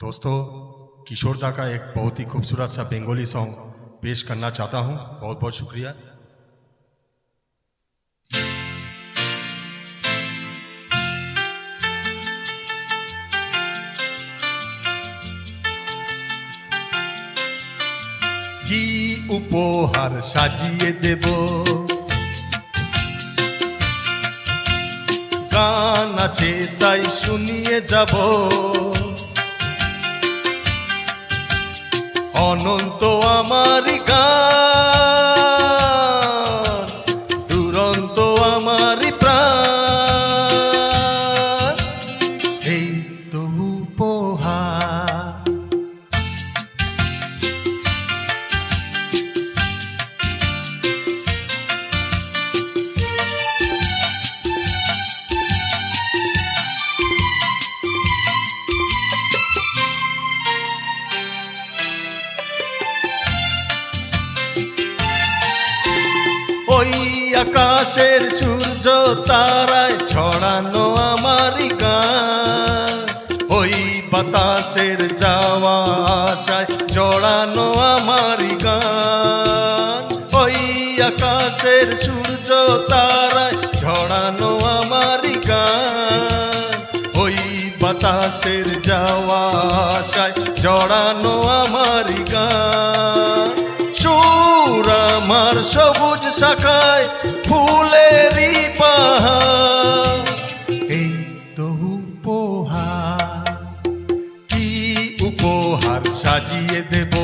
दोस्तों, किशोर दा का एक बहुत ही खूबसूरत सा बंगाली सॉन्ग पेश करना चाहता हूँ। बहुत बहुत शुक्रिया। কি উপহার সাজিয়ে দেব, গান আছে তাই শুনিয়ে যাব, অনন্ত আমারি গান, দুরন্ত আমারি প্রাণ, এই তো উপহার। ওই আকাশের সূর্য তারায় ছড়ানো আমারি গান, ওই বাতাসের যাওয়া আশায় জড়ানো আমারি গান, ওই আকাশের সূর্য তারায় ছড়ানো আমারি গান, ওই বাতাসের যাওয়া আশায় জড়ানো আমারি গান। সুর আমার সবুজ শাখায় ফুলেরই পাহাড়, এই তো উপহার। কি উপহার সাজিয়ে দেব,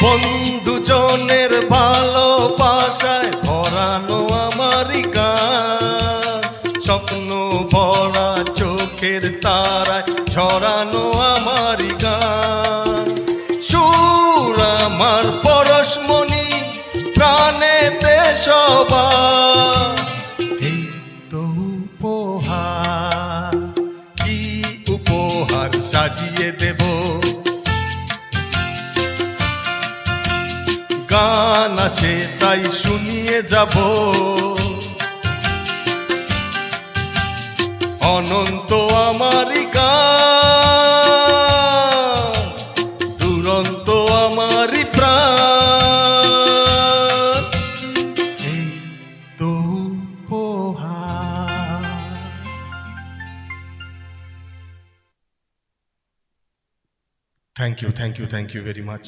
বন্ধুজনের ভালোবাসায় ভরানো আমারি গান, স্বপ্ন ভরা চোখের তারায় ঝরানো আমারি গান। সুর আমার পরশমণি প্রাণেতে সবার, এই তো উপহার। কি উপহার সাজিয়ে দেব, গান আছে তাই শুনিয়ে যাব, অনন্ত আমারি গান, দুরন্ত আমারি প্রাণ, এই তো উপহার। Thank you, thank you, thank you very much.